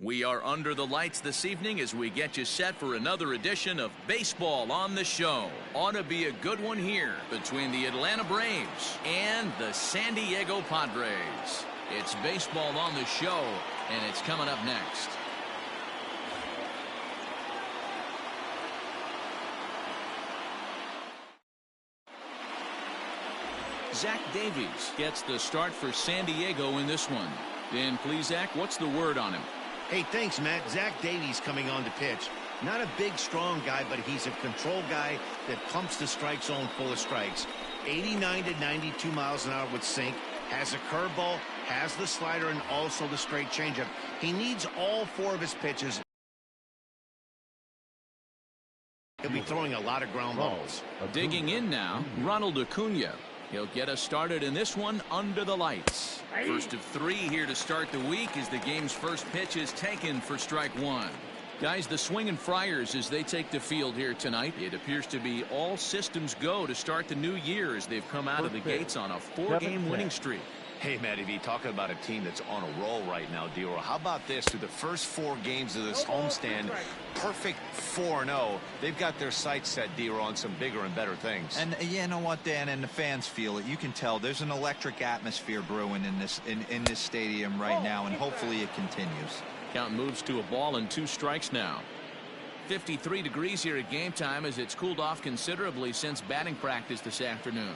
We are under the lights this evening as we get you set for another edition of Baseball on the Show. Ought to be a good one here between the Atlanta Braves and the San Diego Padres. It's Baseball on the Show, and it's coming up next. Zach Davies gets the start for San Diego in this one. Then please, Zach, what's the word on him? Hey, thanks, Matt. Zach Davies coming on to pitch. Not a big, strong guy, but he's a control guy that pumps the strike zone full of strikes. 89 to 92 miles an hour with sink. Has a curveball, has the slider, and also the straight changeup. He needs all four of his pitches. He'll be throwing a lot of ground balls. Digging in now, Ronald Acuna. He'll get us started in this one under the lights. First of three here to start the week as the game's first pitch is taken for strike one. Guys, the Swingin' Friars as they take the field here tonight. It appears to be all systems go to start the new year as they've come out of the gates on a 4-game winning streak. Hey, Matty V, talking about a team that's on a roll right now, D-Roll. How about this? Through the first 4 games of this homestand, perfect 4-0. They've got their sights set, D-Roll, on some bigger and better things. And you know what, Dan, and the fans feel it. You can tell there's an electric atmosphere brewing in this stadium right now, and hopefully it continues. Count moves to a ball and 2 strikes now. 53 degrees here at game time as it's cooled off considerably since batting practice this afternoon.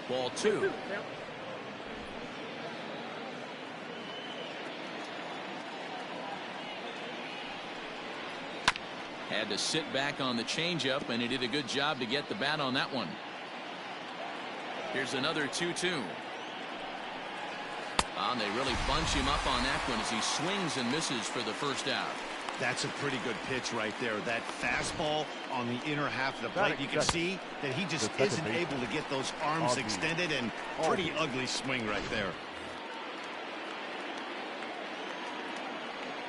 Ball 2. Had to sit back on the changeup, and he did a good job to get the bat on that one. Here's another 2-2. And they really bunch him up on that one as he swings and misses for the first out. That's a pretty good pitch right there. That fastball on the inner half of the plate. You can see that he just isn't able to get those arms extended, and pretty ugly swing right there.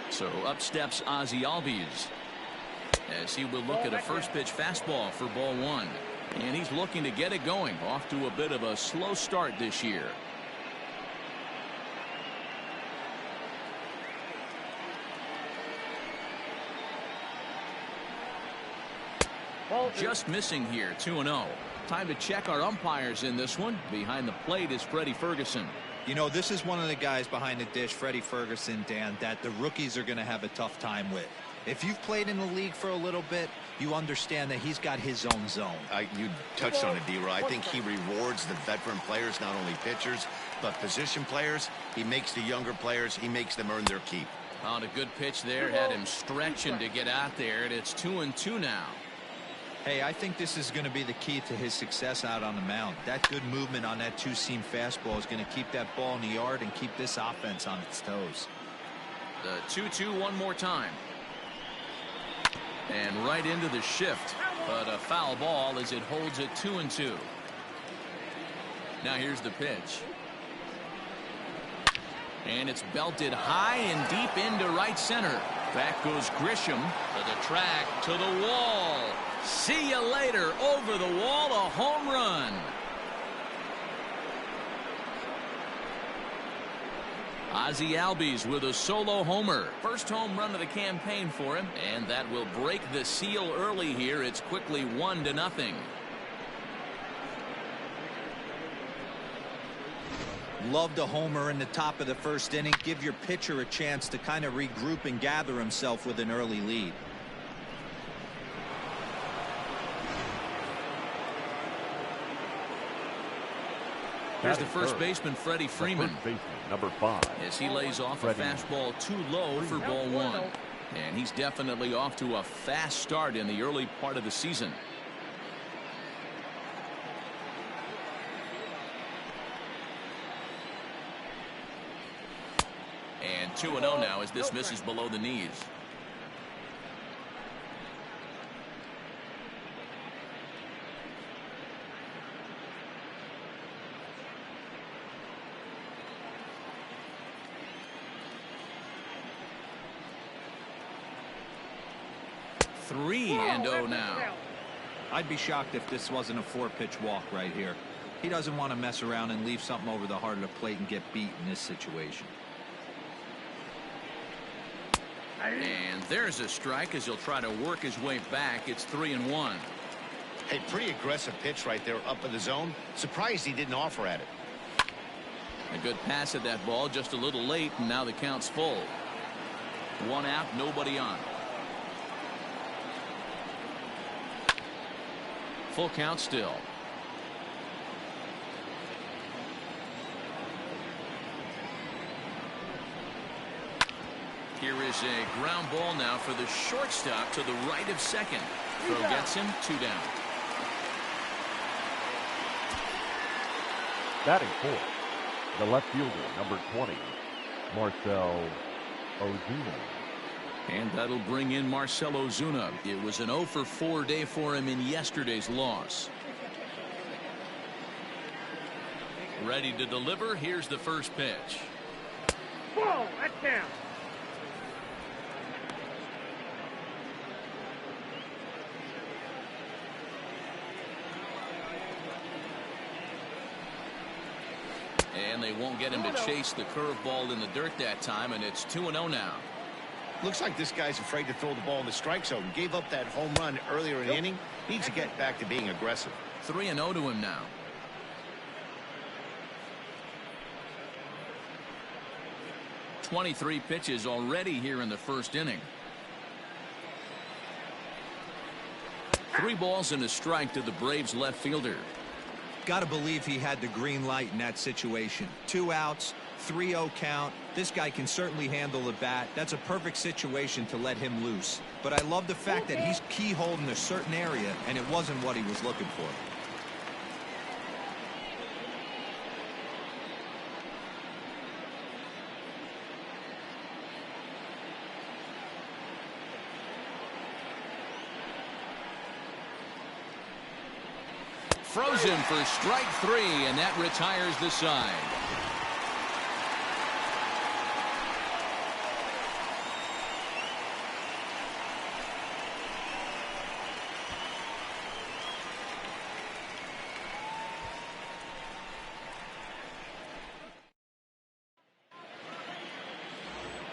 So up steps Ozzie Albies as he will look at a first pitch fastball for ball 1. And he's looking to get it going. Off to a bit of a slow start this year. Just missing here, 2-0. Time to check our umpires in this one. Behind the plate is Freddie Ferguson. You know, this is one of the guys behind the dish, Freddie Ferguson, Dan, that the rookies are going to have a tough time with. If you've played in the league for a little bit, you understand that he's got his own zone. You touched on it, D-Roy. I think he rewards the veteran players, not only pitchers, but position players. He makes the younger players, he makes them earn their keep. On a good pitch there, had him stretching to get out there, and it's 2-2 now. Hey, I think this is going to be the key to his success out on the mound. That good movement on that 2-seam fastball is going to keep that ball in the yard and keep this offense on its toes. The 2-2 one more time. And right into the shift, but a foul ball as it holds it 2-2. Now here's the pitch. And it's belted high and deep into right center. Back goes Grisham to the track, to the wall. See you later. Over the wall, a home run. Ozzie Albies with a solo homer. First home run of the campaign for him, and that will break the seal early here. It's quickly 1-0. Loved a homer in the top of the first inning. Give your pitcher a chance to kind of regroup and gather himself with an early lead. Here's the first baseman, Freddie Freeman. Number 5. As he lays off a fastball too low for ball 1. And he's definitely off to a fast start in the early part of the season. And 2-0 now as this misses below the knees. Three and 0 now. I'd be shocked if this wasn't a 4-pitch walk right here. He doesn't want to mess around and leave something over the heart of the plate and get beat in this situation. And there's a strike as he'll try to work his way back. It's 3-1. A pretty aggressive pitch right there up in the zone. Surprised he didn't offer at it. A good pass at that ball, just a little late, and now the count's full. 1 out, nobody on. Full count still. Here is a ground ball now for the shortstop to the right of second. Throw gets him 2 down. Batting fourth, the left fielder, number 20, Marcell Ozuna. And that'll bring in Marcell Ozuna. It was an 0-for-4 day for him in yesterday's loss. Ready to deliver. Here's the first pitch. Ball, that's down. And they won't get him to chase the curveball in the dirt that time, and it's 2-0 now. Looks like this guy's afraid to throw the ball in the strike zone. Gave up that home run earlier in the inning. Needs to get back to being aggressive. 3-0 to him now. "23 pitches already here in the first inning. 3 balls and a strike to the Braves left fielder. Got to believe he had the green light in that situation. 2 outs, 3-0 count. This guy can certainly handle the bat. That's a perfect situation to let him loose. But I love the fact that he's keyholed in a certain area, and it wasn't what he was looking for. Frozen for strike 3, and that retires the side.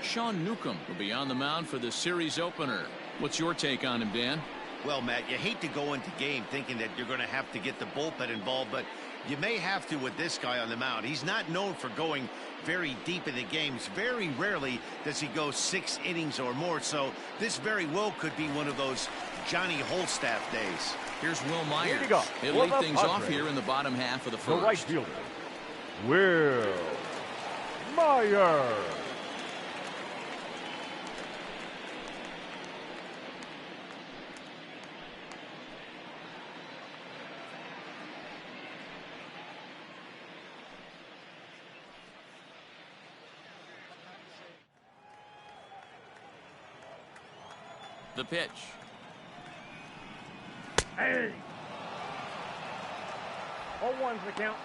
Sean Newcomb will be on the mound for the series opener. What's your take on him, Dan? Well, Matt, you hate to go into game thinking that you're going to have to get the bullpen involved, but you may have to with this guy on the mound. He's not known for going very deep in the games. Very rarely does he go 6 innings or more, so this very well could be one of those Johnny Holstaff days. Here's Will Myers. Here you go. He'll For lead the things off Padres, here in the bottom half of the the first. right fielder, Will Myers. The pitch. Hey. 0-1's the count.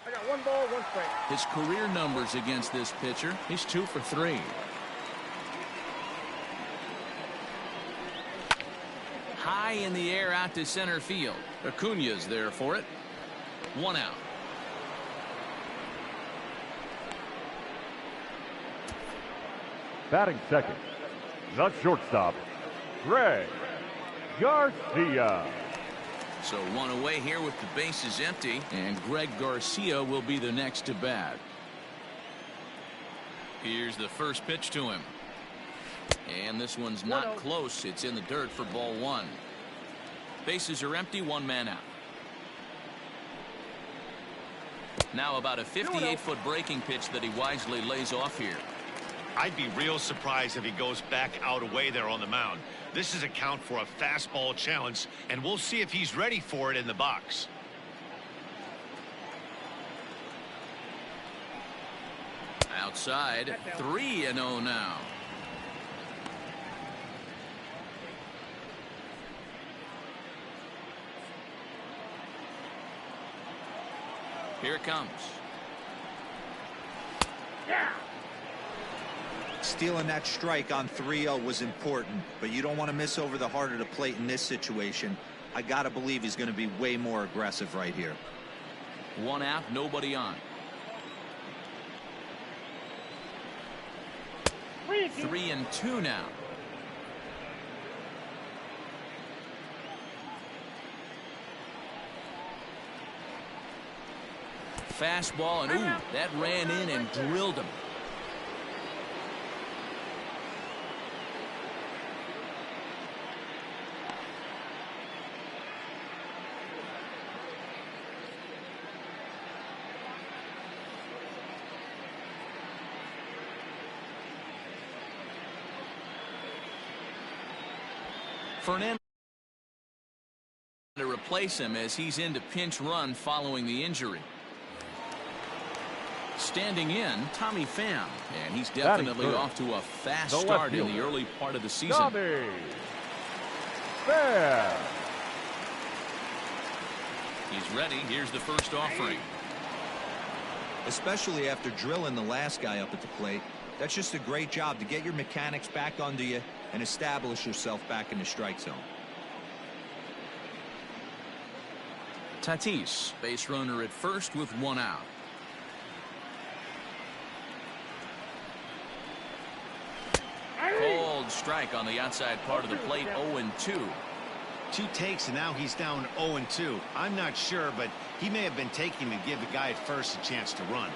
I got 1 ball, 1 strike. His career numbers against this pitcher, he's 2 for 3. High in the air out to center field. Acuña's there for it. 1 out. Batting second, the shortstop, Greg Garcia. So 1 away here with the bases empty, and Greg Garcia will be the next to bat. Here's the first pitch to him. And this one's not close. It's in the dirt for ball 1. Bases are empty, 1 man out. Now about a 58-foot breaking pitch that he wisely lays off here. I'd be real surprised if he goes back out away there on the mound. This is a count for a fastball challenge, and we'll see if he's ready for it in the box. Outside, 3-0 now. Here it comes. Yeah. Stealing that strike on 3-0 was important, but you don't want to miss over the heart of the plate in this situation. I got to believe he's going to be way more aggressive right here. 1 out, nobody on. 3-2 now. Fastball, and ooh, that ran in and drilled him. Fernando to replace him as he's into pinch run following the injury. Standing in, Tommy Pham, and he's definitely off to a fast start in the early part of the season. Tommy Pham. He's ready. Here's the first offering. Especially after drilling the last guy up at the plate. That's just a great job to get your mechanics back under you and establish yourself back in the strike zone. Tatis, base runner at first with 1 out. Cold strike on the outside part of the plate. 0-2. 2 takes, and now he's down 0-2. I'm not sure, but he may have been taking to give the guy at first a chance to run.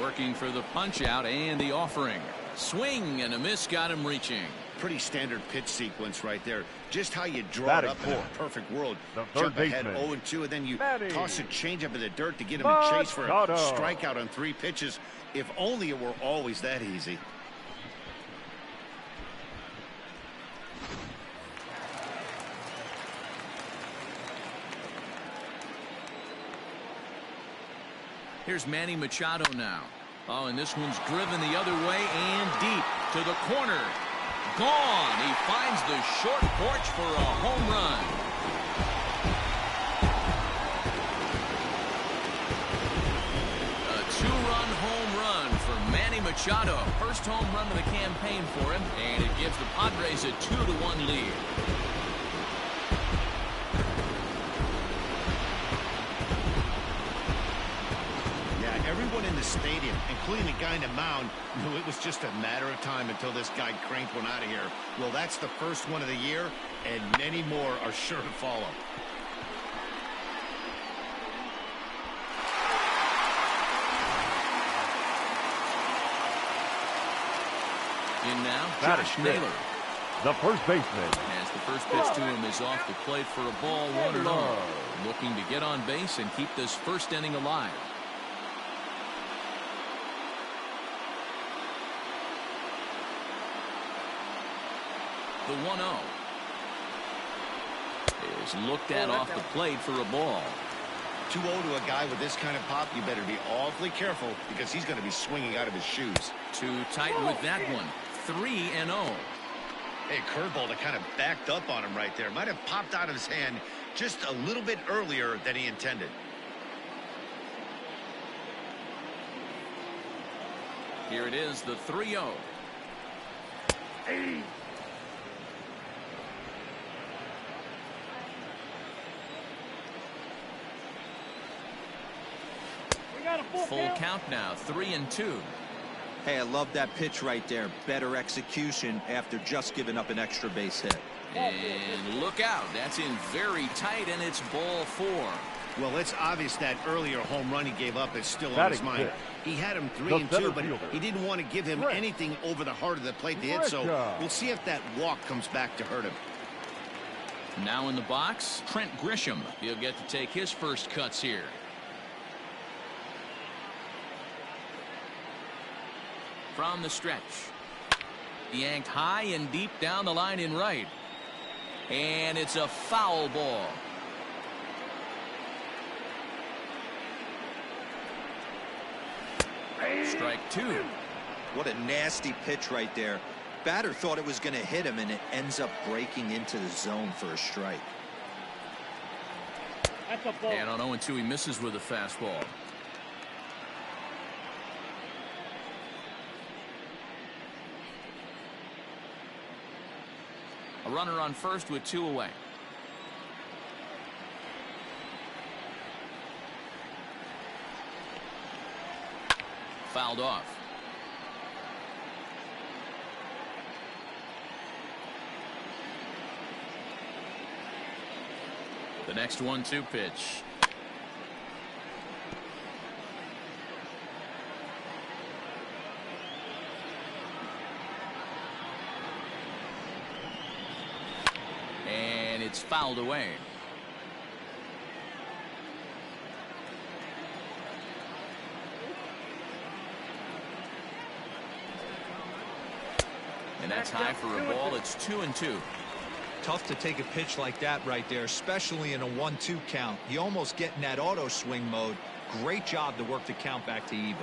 Working for the punch out and the offering. Swing and a miss, got him reaching. Pretty standard pitch sequence right there. Just how you draw it up in a perfect world. Jump ahead 0-2, and then you toss a changeup in the dirt to get him in chase for a strikeout on 3 pitches. If only it were always that easy. Here's Manny Machado now. Oh, and this one's driven the other way and deep to the corner. Gone. He finds the short porch for a home run. A 2-run home run for Manny Machado. First home run of the campaign for him, and it gives the Padres a 2-1 lead. Everyone in the stadium, including the guy in the mound, knew it was just a matter of time until this guy cranked one out of here. Well, that's the first one of the year, and many more are sure to follow. In now, Josh Naylor. The first baseman. As the first pitch to him is off the plate for a ball, 1-0. Looking to get on base and keep this first inning alive. The 1-0 is looked at off the plate for a ball. 2-0 to a guy with this kind of pop, you better be awfully careful because he's going to be swinging out of his shoes. Too tight with that one. 3-0. Hey, curveball that kind of backed up on him right there. Might have popped out of his hand just a little bit earlier than he intended. Here it is, the 3-0. Hey. Full count now, 3-2. Hey, I love that pitch right there. Better execution after just giving up an extra base hit. And look out. That's in very tight, and it's ball 4. Well, it's obvious that earlier home run he gave up is still on his mind. He had him 3-2, but he didn't want to give him anything over the heart of the plate to hit, so we'll see if that walk comes back to hurt him. Now in the box, Trent Grisham. He'll get to take his first cuts here. From the stretch. Yanked high and deep down the line in right. And it's a foul ball. Strike 2. What a nasty pitch right there. Batter thought it was going to hit him, and it ends up breaking into the zone for a strike. That's a ball. And on 0-2, he misses with a fastball. A runner on first with 2 away. Fouled off. The next 1-2 pitch. And it's fouled away. And that's high for a ball. It's 2-2. Tough to take a pitch like that right there, especially in a 1-2 count. You almost get in that auto swing mode. Great job to work the count back to even.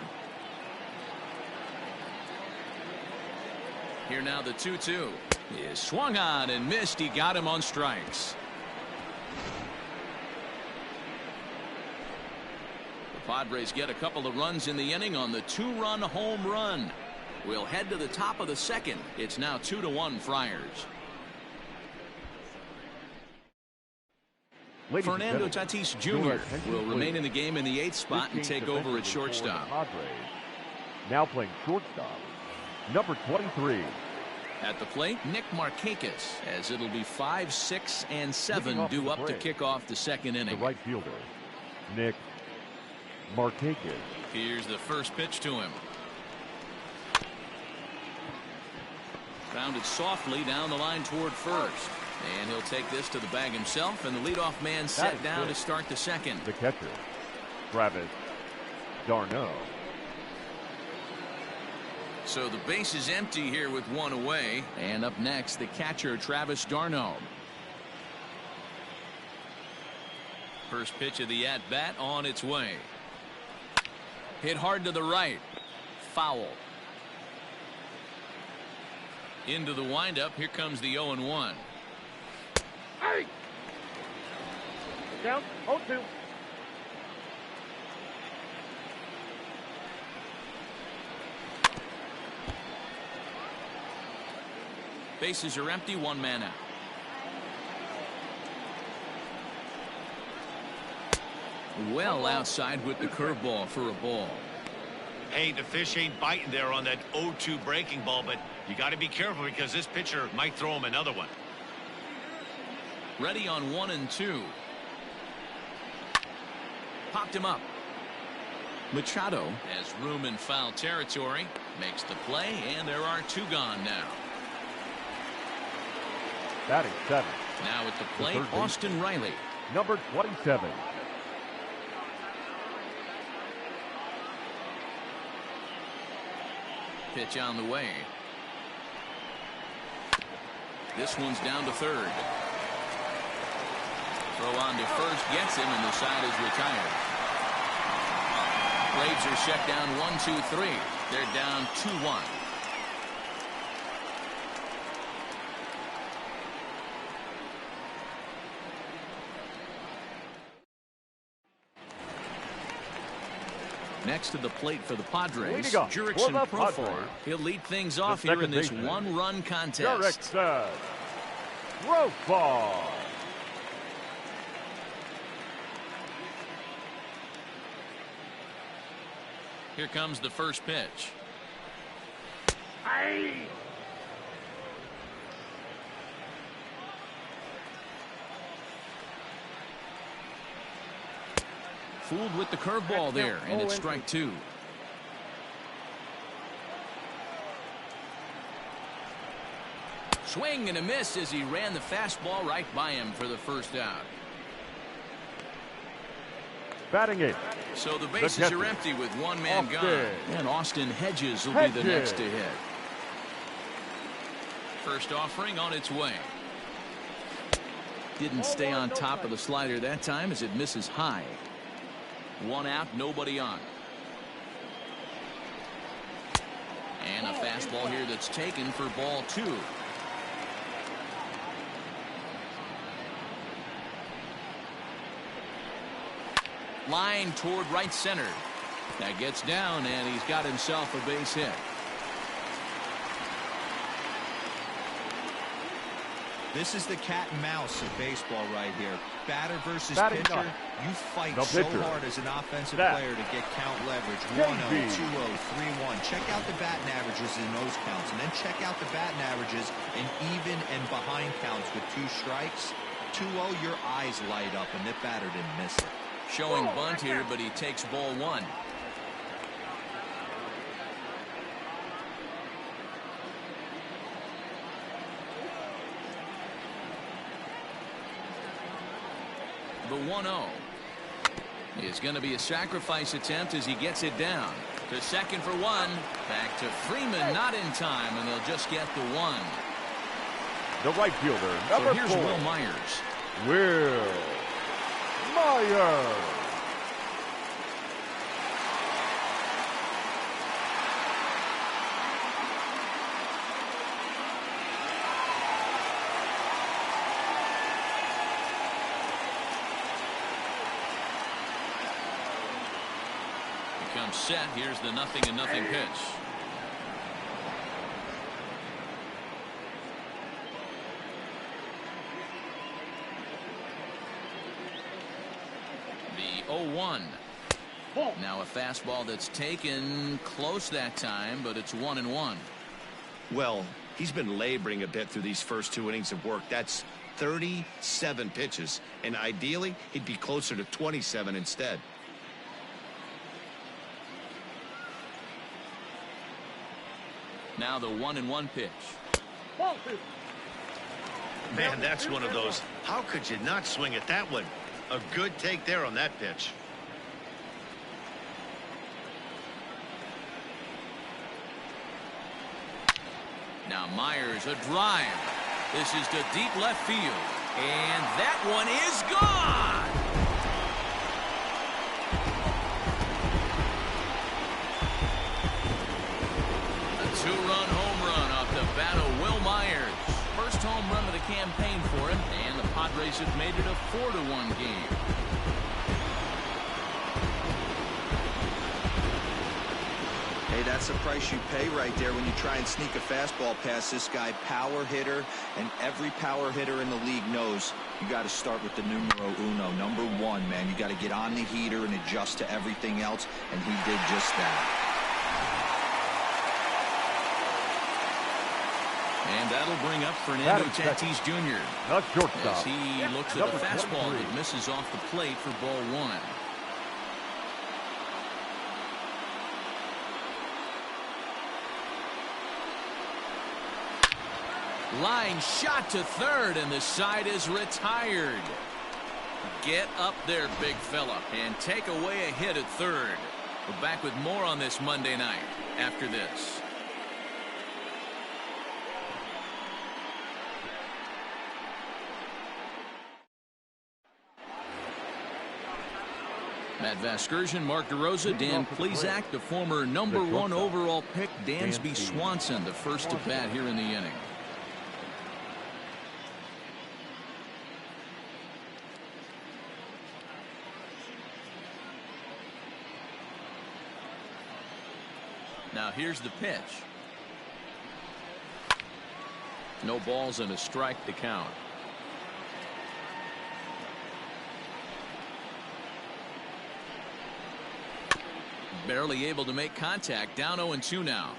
Here now the 2-2 is swung on and missed. He got him on strikes. The Padres get a couple of runs in the inning on the 2-run home run. We'll head to the top of the second. It's now 2-1 Friars. Fernando Tatis Jr. will remain in the game in the 8th spot and take over at shortstop. Now playing shortstop, number 23. At the plate, Nick Markakis, as it'll be 5, 6, and 7 due up to kick off the second inning. The right fielder, Nick Markakis. Here's the first pitch to him. Grounded softly down the line toward first. And he'll take this to the bag himself, and the leadoff man set down to start the second. The catcher, Travis d'Arnaud. So the base is empty here with 1 away. And up next, the catcher, Travis d'Arnaud. First pitch of the at-bat on its way. Hit hard to the right. Foul. Into the windup. Here comes the 0-1. Hey! Count 0-2. Bases are empty, 1 man out. Well outside with the curveball for a ball. Hey, the fish ain't biting there on that 0-2 breaking ball, but you got to be careful because this pitcher might throw him another one. Ready on 1 and 2. Popped him up. Machado has room in foul territory. Makes the play, and there are 2 gone now. Batting 7. Now at the plate, Austin Riley. Number 27. Pitch on the way. This one's down to third. Throw on to first gets him, and the side is retired. Braves are shut down 1-2-3. They're down 2-1. Next to the plate for the Padres, Jurickson Profar. He'll lead things off here in this 1-run contest. Jurickson Profar. Here comes the first pitch. Hey! Fooled with the curveball there, and it's strike 2. Swing and a miss as he ran the fastball right by him for the first out. Batting 8. So the bases are empty with 1 man gone. And Austin Hedges will be the next to hit. First offering on its way. Didn't stay on top of the slider that time as it misses high. 1 out, nobody on. And a fastball here that's taken for ball 2. Line toward right center. That gets down, and he's got himself a base hit. This is the cat and mouse of baseball right here. Batter versus Batting pitcher. nine. You fight The so pitcher. hard as an offensive That. player to get count leverage. JB. 1-0, 2-0, 3-1. Check out the batting averages in those counts, and then check out the batting averages in even and behind counts with 2 strikes. 2-0, your eyes light up, and that batter didn't miss it. Showing bunt here, but he takes ball 1. The 1-0 is going to be a sacrifice attempt as he gets it down to second for 1. Back to Freeman, not in time, and they'll just get the 1. The right fielder, So number here's 4. Will Myers. Will Myers. Becomes set. Here's the 0-0 pitch. The 0-1. Now a fastball that's taken close that time, but it's 1-1. Well, he's been laboring a bit through these first 2 innings of work. That's 37 pitches, and ideally he'd be closer to 27 instead. Now the 1-1 pitch. Man, that's one of those. How could you not swing at that one? A good take there on that pitch. Now Myers, a drive. This is to deep left field. And that one is gone. A 2-run home run off the bat of Will Myers. First home run of the campaign for him, and the Padres have made it a 4-1 game. Hey, that's the price you pay right there when you try and sneak a fastball past this guy. Power hitter, and every power hitter in the league knows you got to start with the numero uno, number 1, man. You got to get on the heater and adjust to everything else, and he did just that. And that'll bring up Fernando Batting Tatis Jr. The shortstop. as he looks at a Number fastball 23. that misses off the plate for ball 1. Line shot to third, and the side is retired. Get up there, big fella, and take away a hit at third. We're back with more on this Monday night after this. Matt Vasgersian, Mark DeRosa, Dan Plesac, the former number 1 overall pick, Dansby Swanson, the first to bat here in the inning. Now here's the pitch. No balls and a strike to count. Barely able to make contact. Down 0-2 now.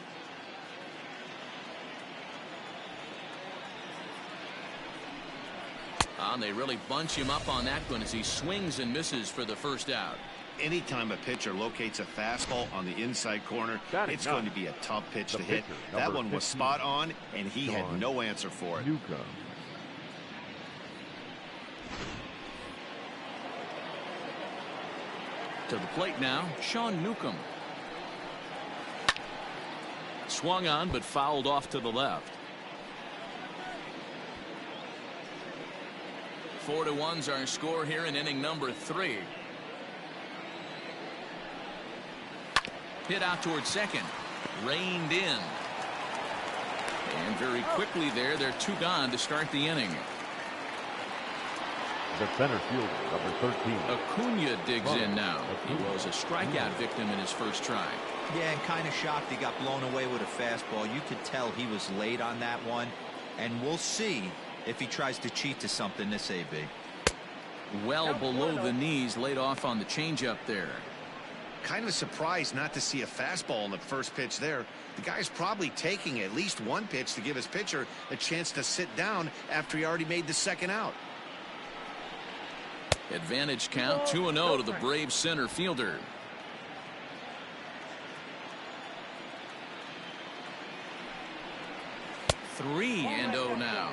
And they really bunch him up on that one as he swings and misses for the first out. Anytime a pitcher locates a fastball on the inside corner, Batting it's nine. going to be a tough pitch The to hit. pitcher, That number one was 15, spot on, and he had Sean no answer for it. Newcomb. To the plate now, Sean Newcomb. Swung on, but fouled off to the left. 4-1's our score here in inning number 3. Hit out towards second. Reined in. And very quickly there, they're 2 gone to start the inning. the center fielder, number 13. Acuna digs in now. He was a strikeout victim in his first try. Yeah, and kind of shocked he got blown away with a fastball. You could tell he was late on that one. And we'll see if he tries to cheat to something this AB. Well below the knees, laid off on the changeup there. Kind of surprised not to see a fastball in the first pitch there. The guy's probably taking at least one pitch to give his pitcher a chance to sit down after he already made the second out. Advantage count 2-0 to the Braves center fielder. Three and 0 now.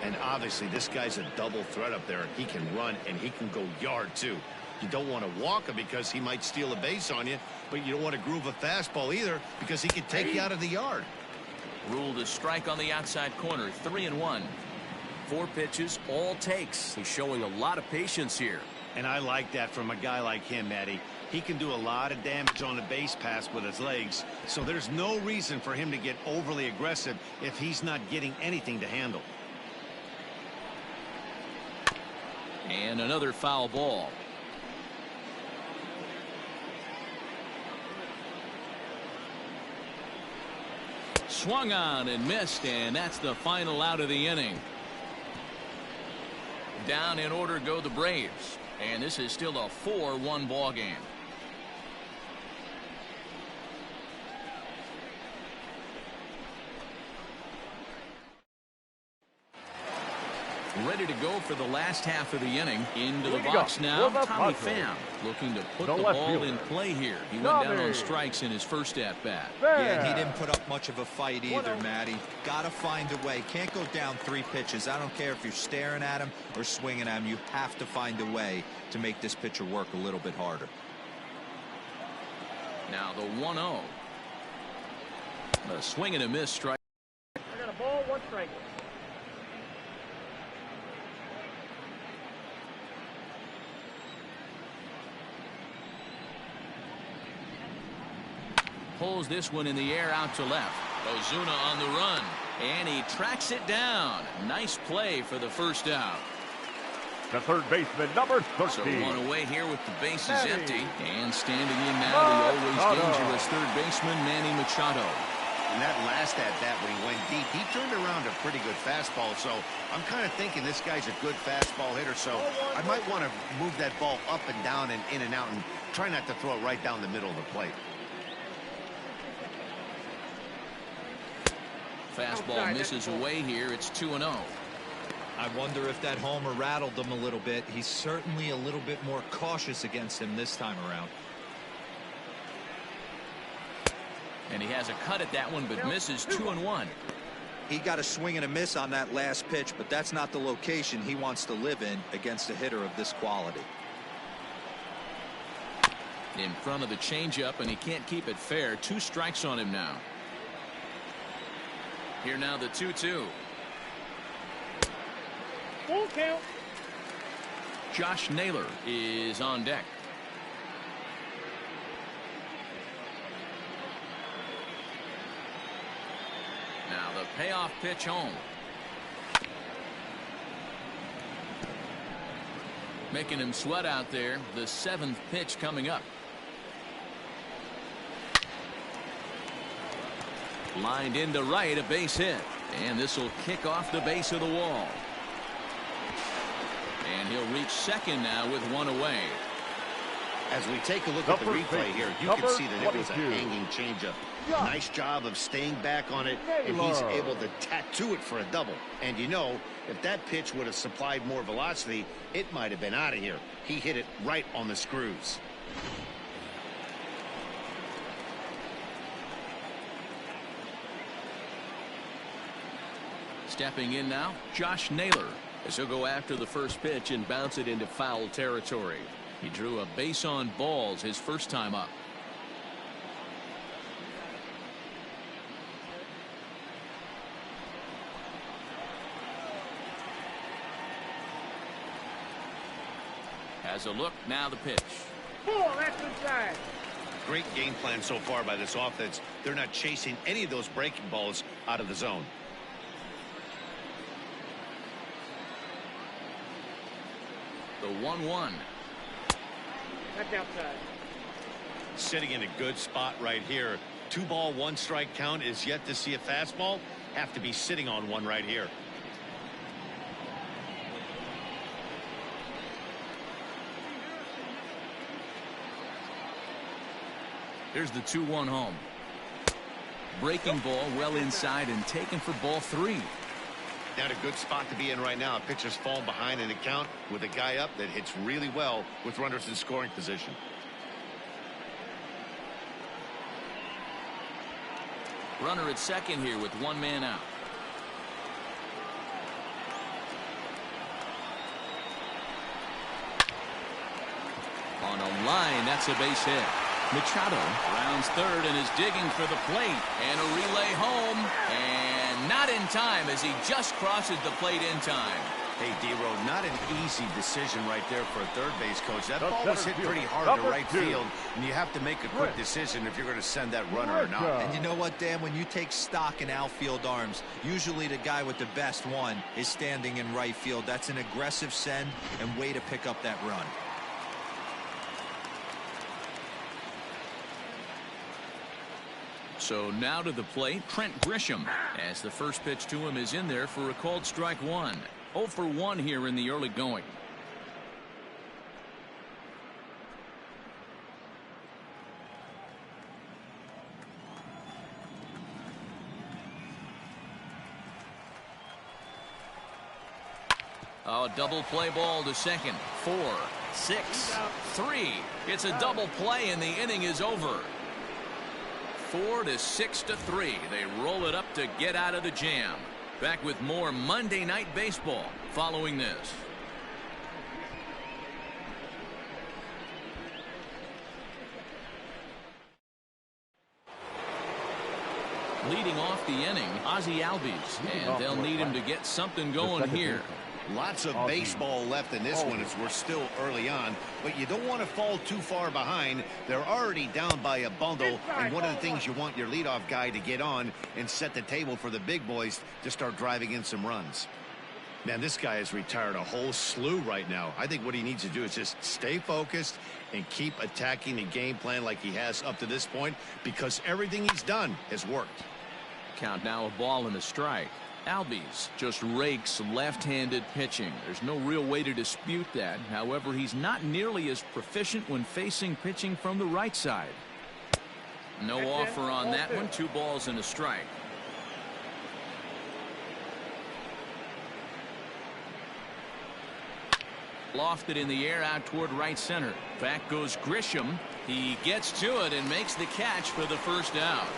And obviously this guy's a double threat up there. He can run and he can go yard too. You don't want to walk him because he might steal a base on you, but you don't want to groove a fastball either because he can take you out of the yard. Ruled a strike on the outside corner. 3-1. 4 pitches, all takes. He's showing a lot of patience here. And I like that from a guy like him, Matty. He can do a lot of damage on the base pass with his legs, so there's no reason for him to get overly aggressive if he's not getting anything to handle. And another foul ball. Swung on and missed, and that's the final out of the inning. Down in order go the Braves, and this is still a 4-1 ball game. Ready to go for the last half of the inning. Into the box now, Tommy Pham looking to put the ball in play here. He went down on strikes in his first at-bat. Yeah, and he didn't put up much of a fight either, Matty. Gotta find a way. Can't go down 3 pitches. I don't care if you're staring at him or swinging at him. You have to find a way to make this pitcher work a little bit harder. Now the 1-0. A swing and a miss strike. I got a ball, 1 strike. Pulls this one in the air out to left. Ozuna on the run, and he tracks it down. Nice play for the first out. The third baseman, number 13. So 1 away here with the bases empty. And standing in now, the always dangerous third baseman, Manny Machado. And that last at-bat when he went deep, he turned around a pretty good fastball. So I'm kind of thinking this guy's a good fastball hitter. So I might want to move that ball up and down and in and out and try not to throw it right down the middle of the plate. Fastball misses away here. It's 2-0. I wonder if that homer rattled him a little bit. He's certainly a little bit more cautious against him this time around. And he has a cut at that one, but misses 2-1. He got a swing and a miss on that last pitch, but that's not the location he wants to live in against a hitter of this quality. In front of the changeup, and he can't keep it fair. 2 strikes on him now. Here now the 2-2. Full count. Josh Naylor is on deck. Now the payoff pitch home. Making him sweat out there. The 7th pitch coming up. Lined into right, a base hit. And this will kick off the base of the wall. And he'll reach second now with 1 away. As we take a look at the replay here, you can see that it was a hanging changeup. Nice job of staying back on it, and he's able to tattoo it for a double. And you know, if that pitch would have supplied more velocity, it might have been out of here. He hit it right on the screws. Stepping in now, Josh Naylor, as he'll go after the first pitch and bounce it into foul territory. He drew a base on balls his first time up. Has a look, now the pitch. Ball, that's inside. Great game plan so far by this offense. They're not chasing any of those breaking balls out of the zone. The 1-1. That's outside. Sitting in a good spot right here. 2-ball, 1-strike count is yet to see a fastball. Have to be sitting on one right here. Here's the 2-1 home. Breaking ball well inside and taken for ball 3. Not a good spot to be in right now. Pitcher's falling behind in the count with a guy up that hits really well with runners in scoring position. Runner at second here with 1 man out. On a line, that's a base hit. Machado rounds third and is digging for the plate, and a relay home, and not in time as he just crosses the plate in time. Hey, D-Row, not an easy decision right there for a third base coach. That ball was hit pretty hard to right field, and you have to make a quick decision if you're going to send that runner or not. And you know what, Dan? When you take stock in outfield arms, usually the guy with the best one is standing in right field. That's an aggressive send and way to pick up that run. So now to the plate, Trent Grisham, as the first pitch to him is in there for a called strike 1. 0 for 1 here in the early going. Oh, double play ball to second. 4, 6, 3. It's a double play and the inning is over. 4 to 6 to 3. They roll it up to get out of the jam. Back with more Monday Night Baseball following this. Leading off the inning, Ozzie Albies, and they'll need him to get something going here. Lots of baseball left in this one as we're still early on, but you don't want to fall too far behind. They're already down by a bundle, and one of the things you want your leadoff guy to get on and set the table for the big boys to start driving in some runs. Man, this guy has retired a whole slew right now. I think what he needs to do is just stay focused and keep attacking the game plan like he has up to this point, because everything he's done has worked. Count now, a ball and a strike. Albies just rakes left-handed pitching. There's no real way to dispute that. However, he's not nearly as proficient when facing pitching from the right side. No offer on that one. 2 balls and a strike. Lofted in the air out toward right center. Back goes Grisham. He gets to it and makes the catch for the first out.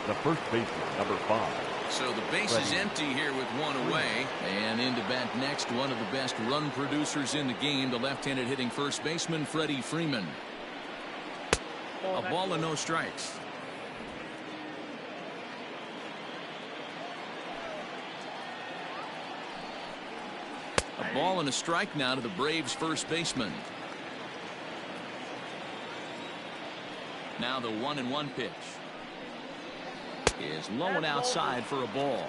The first baseman, number 5. So the base is empty here with 1 away. And into bat next, one of the best run producers in the game, the left-handed hitting first baseman, Freddie Freeman. A ball and no strikes. A ball and a strike now to the Braves first baseman. Now the 1-1 pitch is low and outside for a ball.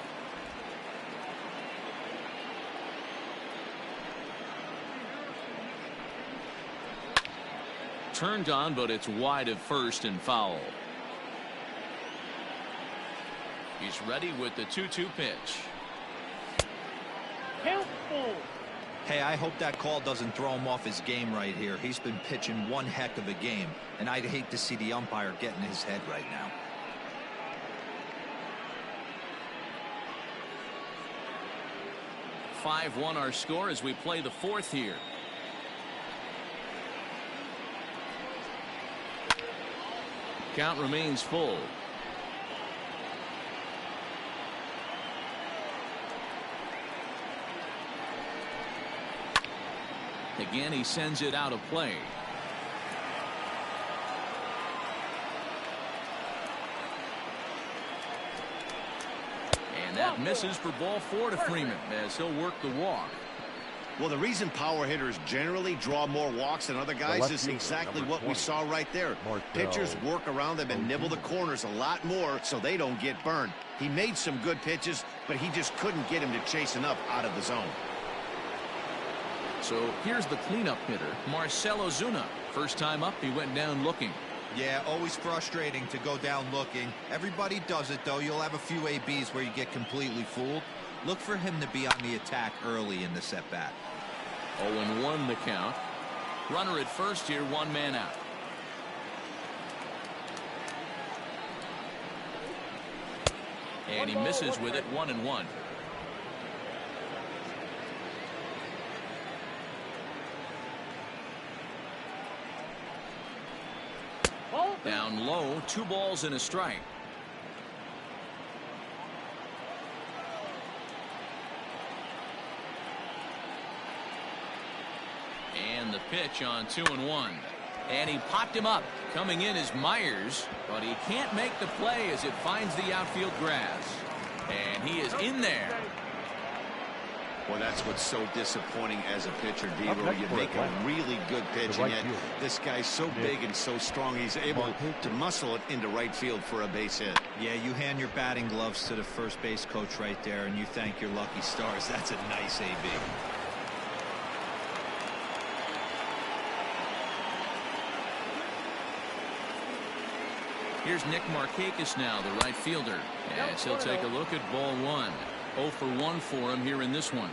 Turned on, but it's wide of first and foul. He's ready with the 2-2 pitch. Count full. Hey, I hope that call doesn't throw him off his game right here. He's been pitching one heck of a game, and I'd hate to see the umpire get in his head right now. (5-1) our score as we play the 4th here. Count remains full. Again, he sends it out of play. And that misses for ball 4 to Freeman as he'll work the walk. Well, the reason power hitters generally draw more walks than other guys is exactly what we saw right there. Pitchers work around them and nibble the corners a lot more so they don't get burned. He made some good pitches, but he just couldn't get him to chase enough out of the zone. So here's the cleanup hitter, Marcell Ozuna. First time up, he went down looking. Yeah, always frustrating to go down looking. Everybody does it, though. You'll have a few ABs where you get completely fooled. Look for him to be on the attack early in the at-bat. 0-1 the count. Runner at first here, one man out. And he misses with it, 1-1. Down low, 2 balls and a strike. And the pitch on 2-1. And he popped him up. Coming in is Myers, but he can't make the play as it finds the outfield grass. And he is in there. Well, that's what's so disappointing as a pitcher, Dero. You make a really good pitch, and yet this guy's so big and so strong, he's able to muscle it into right field for a base hit. Yeah, you hand your batting gloves to the first base coach right there, and you thank your lucky stars. That's a nice AB. Here's Nick Markakis now, the right fielder, as he'll take a look at ball 1. 0 for 1 for him here in this one.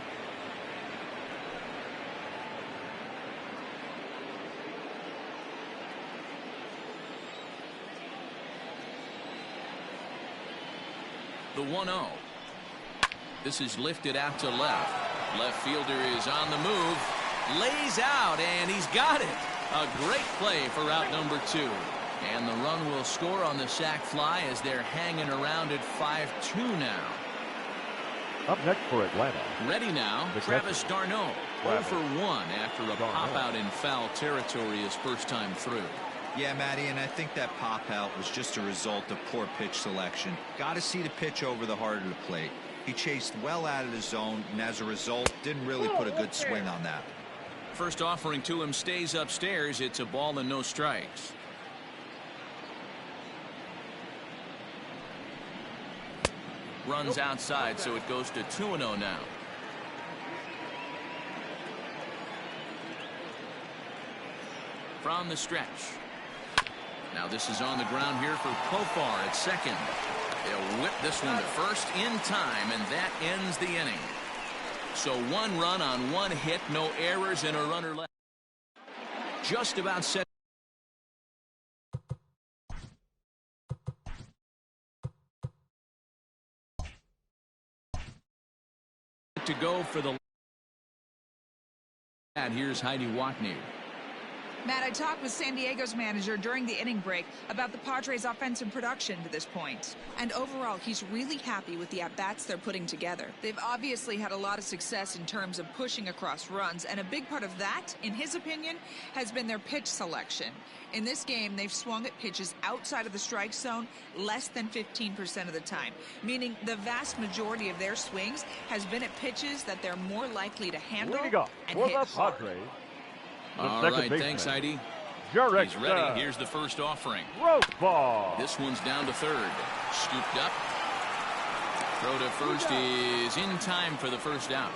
The 1-0. This is lifted out to left. Left fielder is on the move. Lays out, and he's got it. A great play for out number 2. And the run will score on the sac fly as they're hanging around at 5-2 now. Up next for Atlanta. Ready now, Travis d'Arnaud. 0 for 1 after a pop out in foul territory his first time through. Yeah, Matty, and I think that pop out was just a result of poor pitch selection. Got to see the pitch over the heart of the plate. He chased well out of the zone, and as a result, didn't really put a good swing on that. First offering to him stays upstairs. It's a ball and no strikes. Runs outside, so it goes to 2-0 now. From the stretch. Now this is on the ground here for Profar at second. They'll whip this one to first in time, and that ends the inning. So 1 run on 1 hit, no errors, and a runner left. Just about set to go for the. And here's Heidi Watney. Matt, I talked with San Diego's manager during the inning break about the Padres' offensive production to this point. And overall, he's really happy with the at-bats they're putting together. They've obviously had a lot of success in terms of pushing across runs, and a big part of that, in his opinion, has been their pitch selection. In this game, they've swung at pitches outside of the strike zone less than 15% of the time, meaning the vast majority of their swings has been at pitches that they're more likely to handle and hit hard. All right, thanks, Heidi. He's ready. Here's the first offering. Ball. This one's down to third. Scooped up. Throw to first is in time for the first out.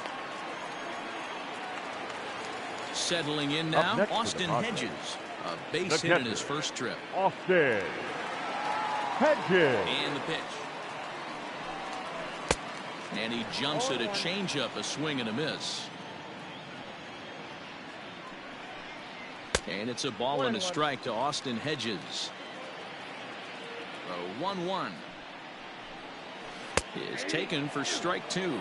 Settling in now, Austin Hedges. A base hit in his first trip. Austin Hedges. And the pitch. And he jumps at a changeup, a swing and a miss. And it's a ball and a strike to Austin Hedges. The 1-1 is taken for strike 2.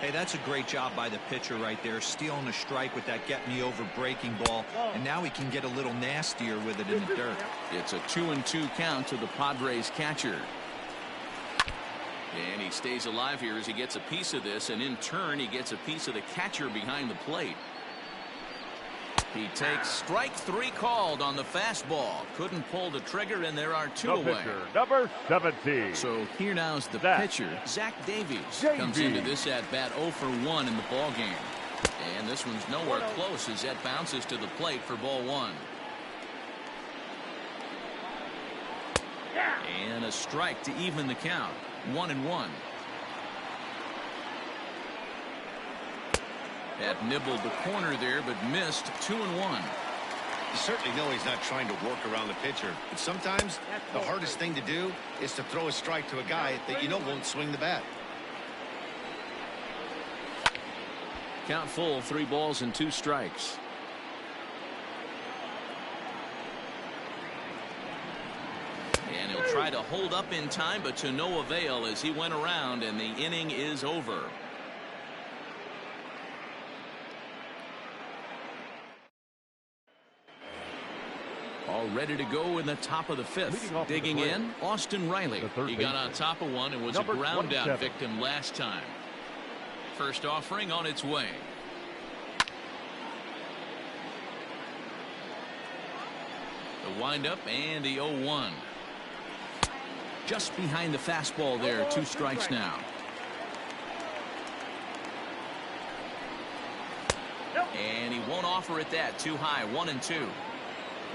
Hey, that's a great job by the pitcher right there, stealing a strike with that get-me-over breaking ball, and now he can get a little nastier with it in the dirt. It's a 2-2 count to the Padres catcher. And he stays alive here as he gets a piece of this, and in turn he gets a piece of the catcher behind the plate. He takes strike 3 called on the fastball. Couldn't pull the trigger, and there are 2 away. Pitcher, number 17. So here now's the pitcher, Zach Davies. Comes into this at-bat 0 for 1 in the ball game. And this one's nowhere close as that bounces to the plate for ball 1. And a strike to even the count. 1-1. That nibbled the corner there, but missed 2-1. You certainly know he's not trying to work around the pitcher. But sometimes the hardest thing to do is to throw a strike to a guy that you know won't swing the bat. Count full, 3 balls and 2 strikes. And he'll try to hold up in time, but to no avail as he went around, and the inning is over. All ready to go in the top of the 5th. Digging in, Austin Riley. He got on top of one and was a ground out victim last time. First offering on its way. The windup and the 0-1. Just behind the fastball there. 2 strikes now. And he won't offer it that. Too high. 1-2.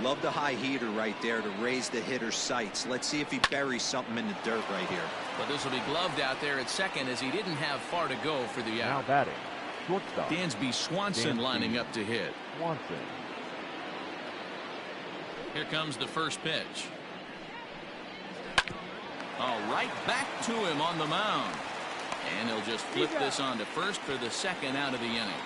Love the high heater right there to raise the hitter's sights. Let's see if he buries something in the dirt right here. But this will be gloved out there at second as he didn't have far to go for the out. Now batting, shortstop. Dansby Swanson lining up to hit. Swanson. Here comes the first pitch. All right, back to him on the mound. And he'll just flip this on to first for the second out of the inning.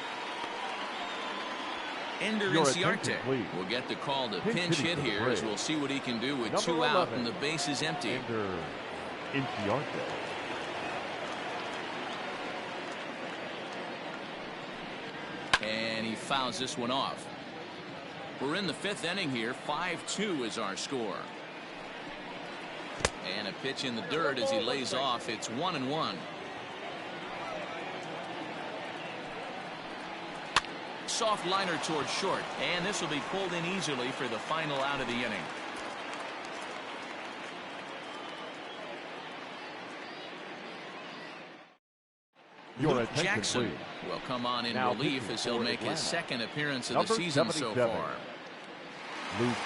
Ender Inciarte will get the call to pinch hit here as we'll see what he can do with 2 out and the base is empty. Ender Inciarte. And he fouls this one off. We're in the 5th inning here. 5-2 is our score. And a pitch in the dirt as he lays off. It's 1-1. Soft liner towards short, and this will be pulled in easily for the final out of the inning. Luke Jackson will come on in relief as he'll make his 2nd appearance of the season so far. Luke.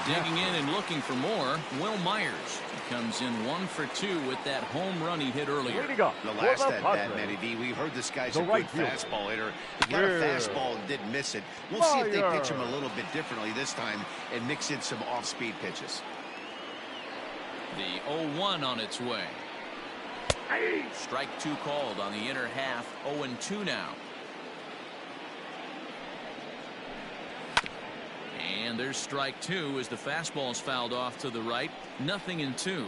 Digging in and looking for more, Will Myers. He comes in 1 for 2 with that home run he hit earlier. The last at bat, Matty V, we heard this guy's a good fastball hitter. He got a fastball and didn't miss it. We'll see if they pitch him a little bit differently this time and mix in some off-speed pitches. The 0-1 on its way. Strike 2 called on the inner half. 0-2 now. And there's strike 2 as the fastball's fouled off to the right. 0-2.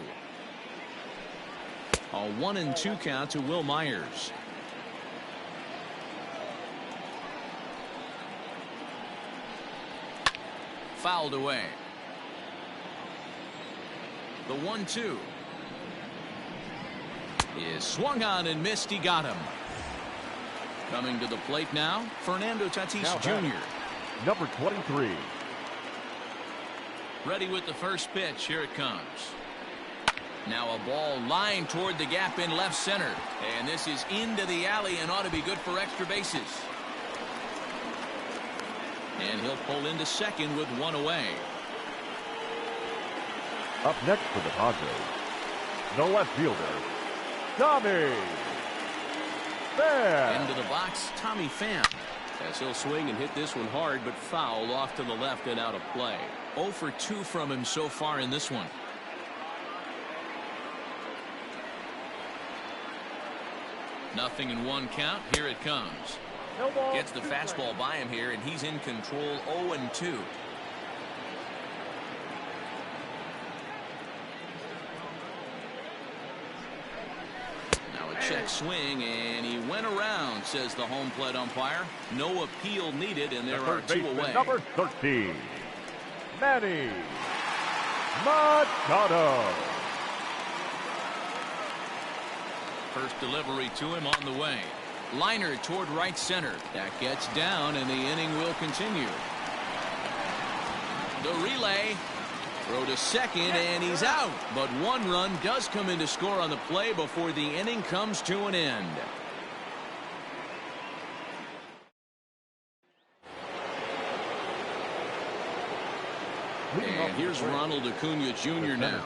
A 1-2 count to Will Myers. Fouled away. The 1-2 is swung on and missed. He got him. Coming to the plate now, Fernando Tatis Jr. Number 23. Ready with the first pitch. Here it comes. Now a ball lined toward the gap in left center. And this is into the alley and ought to be good for extra bases. And he'll pull into second with 1 away. Up next for the Padres, the left fielder, Tommy Pham. Into the box, Tommy Pham. As he'll swing and hit this one hard, but foul off to the left and out of play. 0 for 2 from him so far in this one. Nothing in 1 count. Here it comes. Gets the fastball by him here, and he's in control. 0-2. Now a check swing, and he went around, says the home plate umpire. No appeal needed, and there are 2 away. Number 13, Manny Machado. First delivery to him on the way. Liner toward right center. That gets down, and the inning will continue. The relay. Throw to second, and he's out. But 1 run does come in to score on the play before the inning comes to an end. And here's Ronald Acuna Jr. now.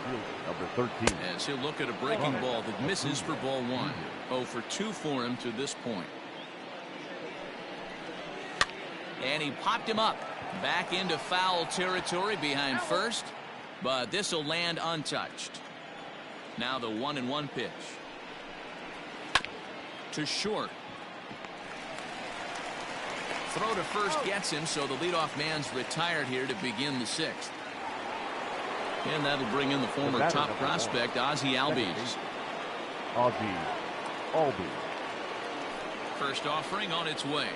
Number 13. As he'll look at a breaking ball that misses for ball 1. 0 for 2 for him to this point. And he popped him up. Back into foul territory behind first. But this will land untouched. Now the 1-1 pitch. To short. Throw to first gets him, so the leadoff man's retired here to begin the 6th. And that'll bring in the former top prospect, Ozzie Albies. Ozzie Albies. First offering on its way.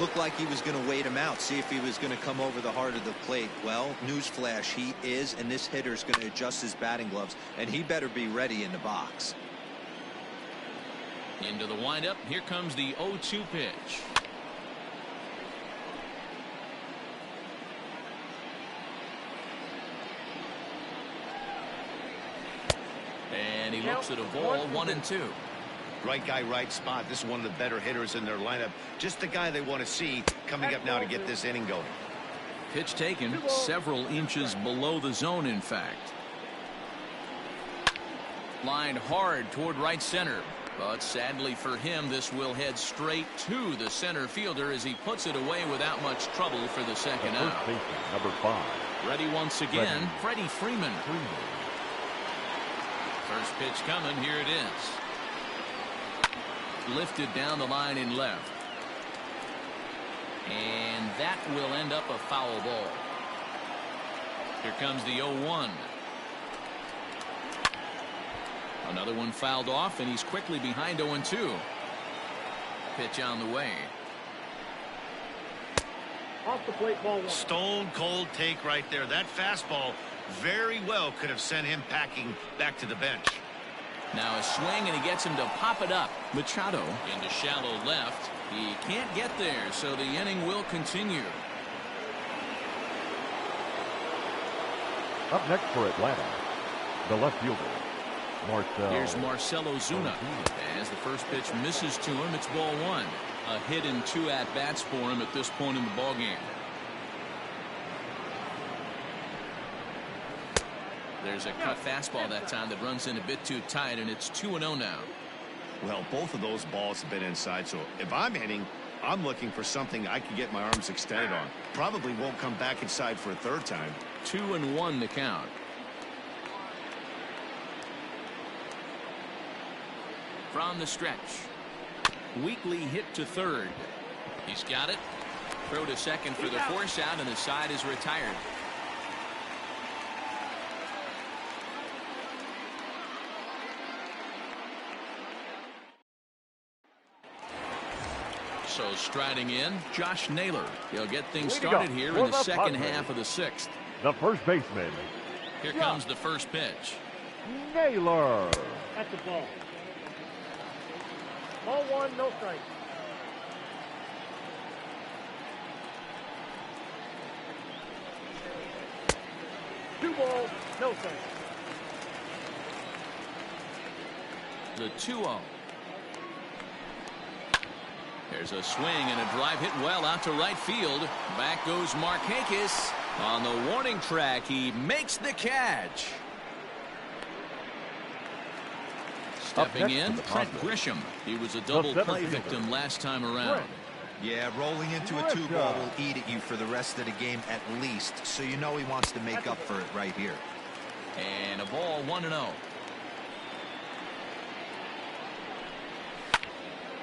Looked like he was going to wait him out, see if he was going to come over the heart of the plate. Well, newsflash, he is, and this hitter's going to adjust his batting gloves, and he better be ready in the box. Into the windup. Here comes the 0-2 pitch. And he looks at a ball, 1-2. Right guy, right spot. This is one of the better hitters in their lineup. Just the guy they want to see coming up now to get this inning going. Pitch taken several inches below the zone, in fact. Lined hard toward right center. But sadly for him, this will head straight to the center fielder as he puts it away without much trouble for the second out. First baseman, number 5. Ready once again, Freddie Freeman. First pitch coming. Here it is. Lifted down the line in left. And that will end up a foul ball. Here comes the 0-1. Another one fouled off, and he's quickly behind 0-2. Pitch on the way. Off the plate, ball 1. Stone cold take right there. That fastball very well could have sent him packing back to the bench. Now a swing, and he gets him to pop it up. Machado into shallow left. He can't get there, so the inning will continue. Up next for Atlanta, the left fielder, Marcell. Here's Marcell Ozuna. As the first pitch misses to him, it's ball 1. A hit and 2 at-bats for him at this point in the ballgame. There's a cut fastball that time that runs in a bit too tight, and it's 2-0 now. Well, both of those balls have been inside, so if I'm hitting, I'm looking for something I can get my arms extended on. Probably won't come back inside for a third time. 2-1 the count. From the stretch. Weekly hit to third. He's got it. Throw to second for the force out, and the side is retired. So striding in, Josh Naylor. He'll get things started here in the second half of the 6th. The first baseman. Here comes the first pitch. Naylor. That's the ball. Ball 1, no strike. Two balls, no strike. The 2-0. There's a swing and a drive hit well out to right field. Back goes Markakis. On the warning track, he makes the catch. Stepping in, Trent Grisham. He was a double play victim last time around. Yeah, rolling into a 2-ball will eat at you for the rest of the game at least, so you know he wants to make up for it right here. And a ball, 1-0.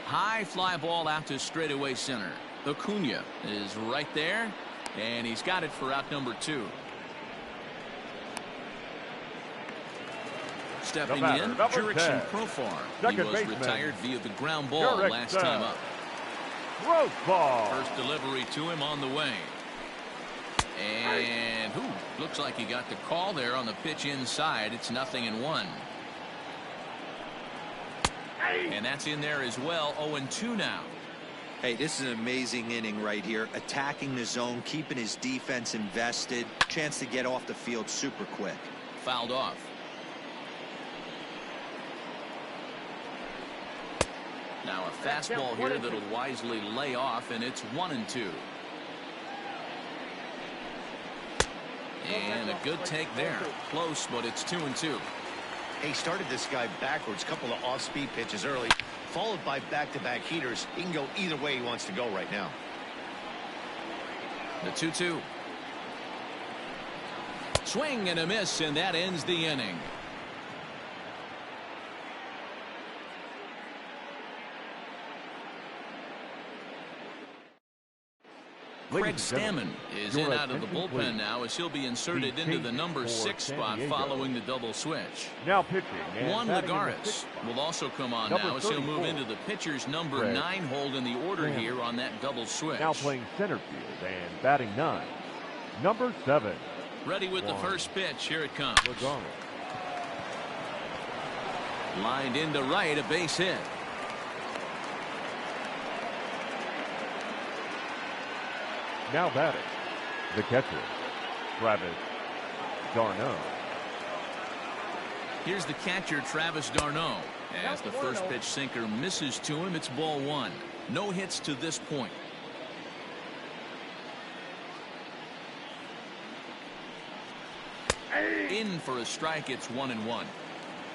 High fly ball out to straightaway center. Acuna is right there, and he's got it for out number 2. Stepping in, Jurickson Profar. He was retired via the ground ball last time up. Gross ball. First delivery to him on the way. And looks like he got the call there on the pitch inside. It's 0-1. And that's in there as well. 0-2 now. Hey, this is an amazing inning right here. Attacking the zone, keeping his defense invested. Chance to get off the field super quick. Fouled off. Now a fastball here that'll wisely lay off, and it's 1-2. And a good take there. Close, but it's 2-2. He started this guy backwards, couple of off-speed pitches early, followed by back-to-back heaters. He can go either way he wants to go right now. The 2-2. Swing and a miss, and that ends the inning. Craig Stammen is in out of the bullpen now as he'll be inserted into the number 6 spot following the double switch. Now pitching. Juan Lagares will also come on now as he'll move into the pitcher's number 9 hold in the order here on that double switch. Now playing center field and batting 9. Number 7. Ready with the first pitch. Here it comes. Lined into right, a base hit. Now batting, the catcher, Travis d'Arnaud. Here's the catcher, Travis d'Arnaud. As the first pitch sinker misses to him, it's ball 1. No hits to this point. In for a strike, it's 1-1.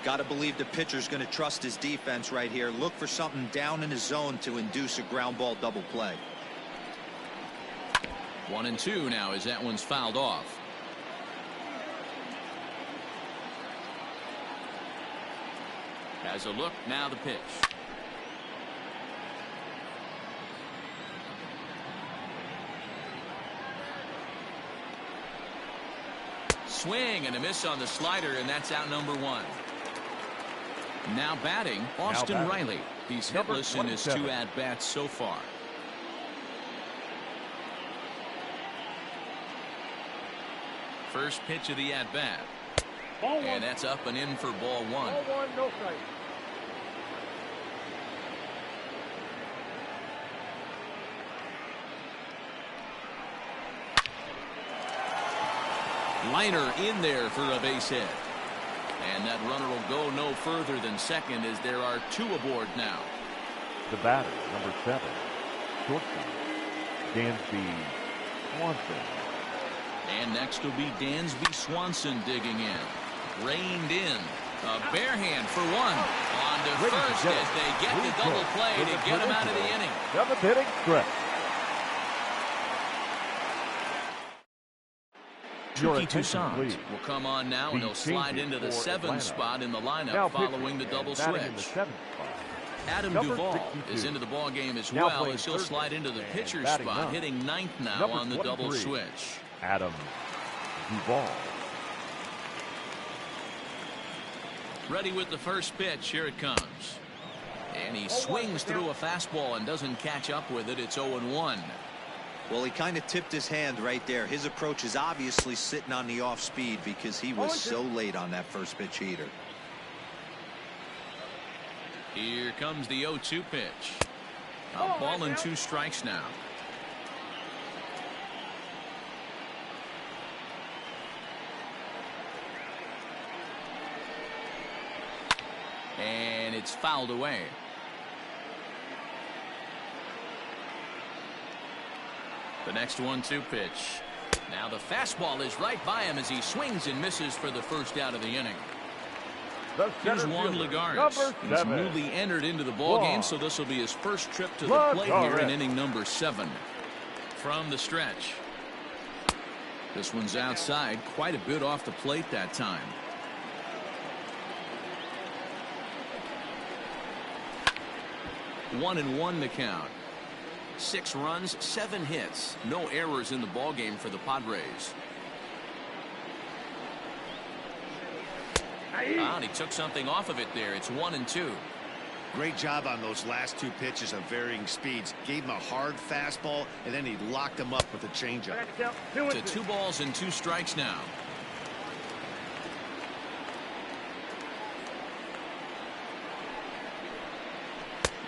Got to believe the pitcher's going to trust his defense right here. Look for something down in his zone to induce a ground ball double play. 1-2 now as that one's fouled off. Has a look, now the pitch. Swing and a miss on the slider, and that's out number 1. Now batting, Austin Riley. He's hitless in his 2 at-bats so far. First pitch of the at-bat. And that's up and in for ball 1. Ball 1, no strike. Liner in there for a base hit. And that runner will go no further than second as there are 2 aboard now. The batter, number 7, shortstop, Dansby Swanson. And next will be Dansby Swanson digging in. Reined in. A bare hand for 1. On to first as they get the double play to get him out of the inning. 7th inning stretch. Touki Toussaint will come on now, and he'll slide into the 7th spot in the lineup following the double switch. Adam Duvall is into the ball game as well as he'll slide into the pitcher's spot, hitting 9th now on the double switch. Adam Duvall. Ready with the first pitch. Here it comes. And he swings through a fastball and doesn't catch up with it. It's 0-1. Well, he kind of tipped his hand right there. His approach is obviously sitting on the off speed because he was so late on that first pitch heater. Here comes the 0-2 pitch. A ball and 2 strikes now. And it's fouled away. The next 1-2 pitch. Now the fastball is right by him as he swings and misses for the first out of the inning. Here's Juan Lagares. He's newly entered into the ball game, so this will be his first trip to the plate here in inning number 7. From the stretch. This one's outside, quite a bit off the plate that time. One and 1 the count. 6 runs, 7 hits, no errors in the ball game for the Padres. And he took something off of it there. It's 1-2. Great job on those last 2 pitches of varying speeds. Gave him a hard fastball, and then he locked him up with a changeup. To 2 balls and 2 strikes now.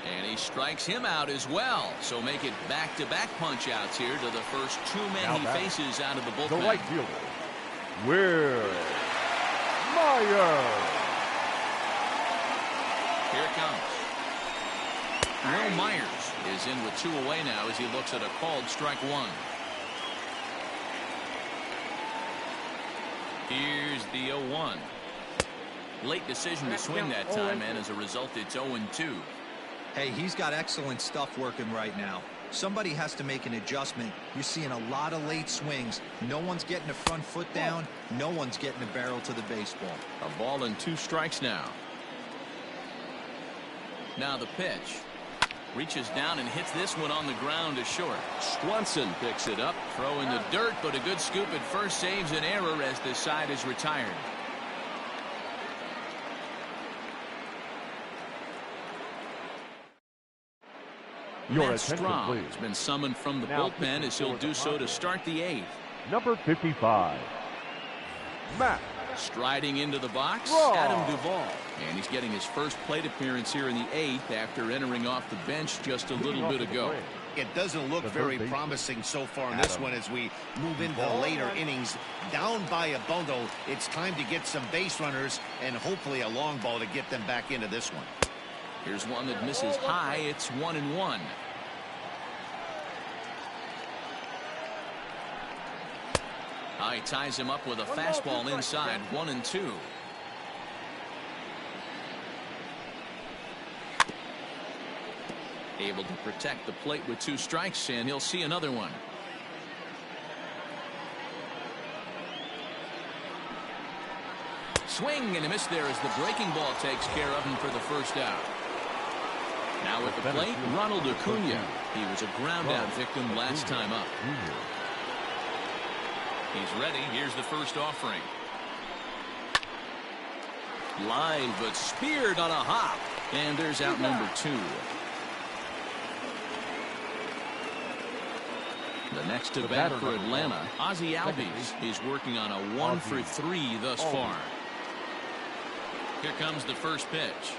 And he strikes him out as well. So make it back-to-back punch-outs here to the first 2 men he faces out of the bullpen. The right fielder, Will Myers. Here it comes. Will Myers is in with 2 away now as he looks at a called strike 1. Here's the 0-1. Late decision to swing that time, and as a result, it's 0-2. Hey, he's got excellent stuff working right now. Somebody has to make an adjustment. You're seeing a lot of late swings. No one's getting the front foot down. No one's getting the barrel to the baseball. A ball and 2 strikes now. Now the pitch. Reaches down and hits this one on the ground to short. Swanson picks it up. Throw in the dirt, but a good scoop at first saves an error as the side is retired. Your Matt attention, Strahm please. has been summoned from the Now bullpen as he'll do so to start the 8th. Number 55, Matt. Striding into the box, Strahm. Adam Duvall. And he's getting his first plate appearance here in the 8th after entering off the bench just a little bit ago. It doesn't look very promising so far in this one as we move into the later innings. Down by a bundle, it's time to get some base runners and hopefully a long ball to get them back into this one. Here's one that misses high. It's 1-1. He ties him up with a fastball inside. 1-2. Able to protect the plate with 2 strikes, and he'll see another one. Swing and a miss there as the breaking ball takes care of him for the first out. Now at the plate, Ronald Acuna. He was a ground out victim last time up. He's ready. Here's the first offering. Line, but speared on a hop. And there's out number 2. The next to bat for Atlanta, Ozzie Albies. Is working on a 1 for 3 thus far. Here comes the first pitch.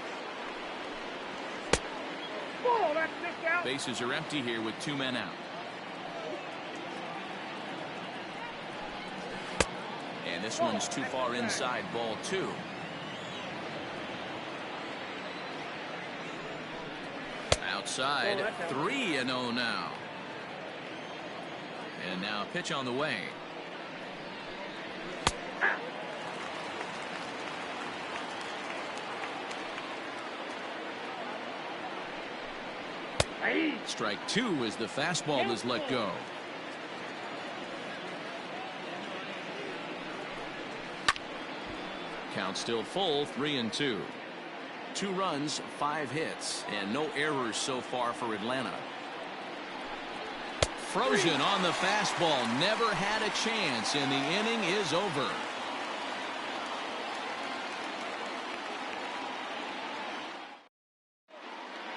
Bases are empty here with 2 men out. And this one's too far inside, ball 2. Outside, 3-0 now. And now a pitch on the way. Strike 2 as the fastball is let go. Count still full, 3-2. 2 runs, 5 hits, and no errors so far for Atlanta. Frozen on the fastball, never had a chance, and the inning is over.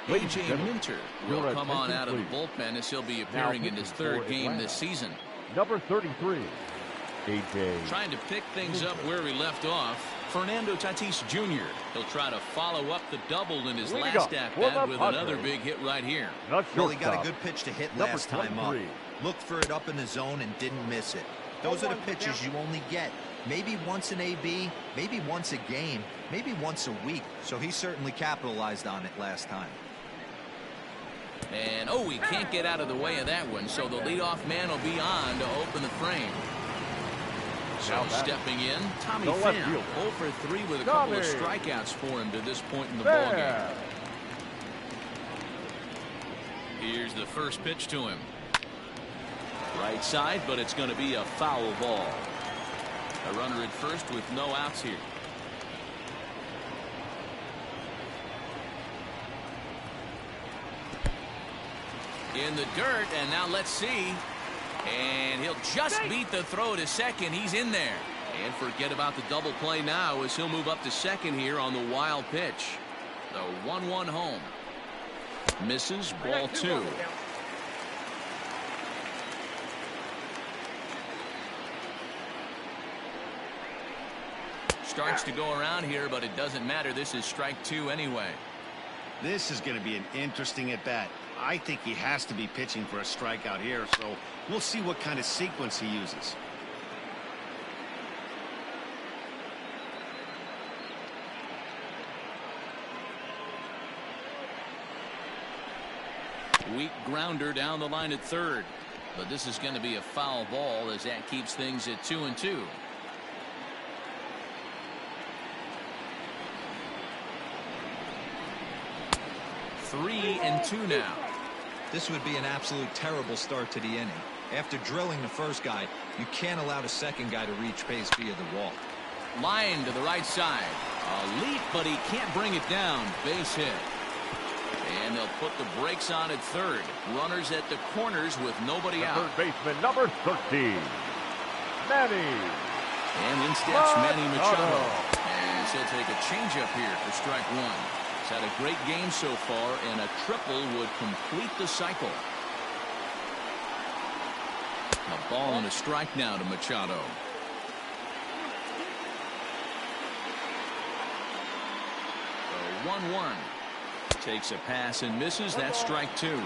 A.J. Minter will come on out of the bullpen as he'll be appearing in his 3rd game this season. Number 33, A.J. Trying to pick things up where he left off, Fernando Tatis Jr. He'll try to follow up the double in his last at-bat with another big hit right here. Well, he got a good pitch to hit last time up. Looked for it up in the zone and didn't miss it. Those are the pitches you only get. Maybe once an AB, maybe once a game, maybe once a week. So he certainly capitalized on it last time. And he can't get out of the way of that one, so the leadoff man will be on to open the frame. So stepping in, Tommy Pham, 0 for 3 with a couple of strikeouts for him to this point in the ballgame. Here's the first pitch to him. Right side, but it's going to be a foul ball. A runner at first with no outs here. In the dirt, and now let's see. And he'll just beat the throw to second. He's in there. And forget about the double play now as he'll move up to second here on the wild pitch. The 1-1 home. Misses, ball 2. Starts to go around here, but it doesn't matter. This is strike 2 anyway. This is going to be an interesting at-bat. I think he has to be pitching for a strikeout here, so we'll see what kind of sequence he uses. Weak grounder down the line at third. But this is going to be a foul ball as that keeps things at 2-2. 3-2 now. This would be an absolute terrible start to the inning. After drilling the first guy, you can't allow the second guy to reach base via the wall. Line to the right side. A leap, but he can't bring it down. Base hit. And they'll put the brakes on at third. Runners at the corners with nobody out. Third baseman, number 13, Manny. And in steps Manny Machado. And he'll take a changeup here for strike one. He's had a great game so far, and a triple would complete the cycle. A ball and a strike now to Machado. So 1-1. Takes a pass and misses. That's strike two.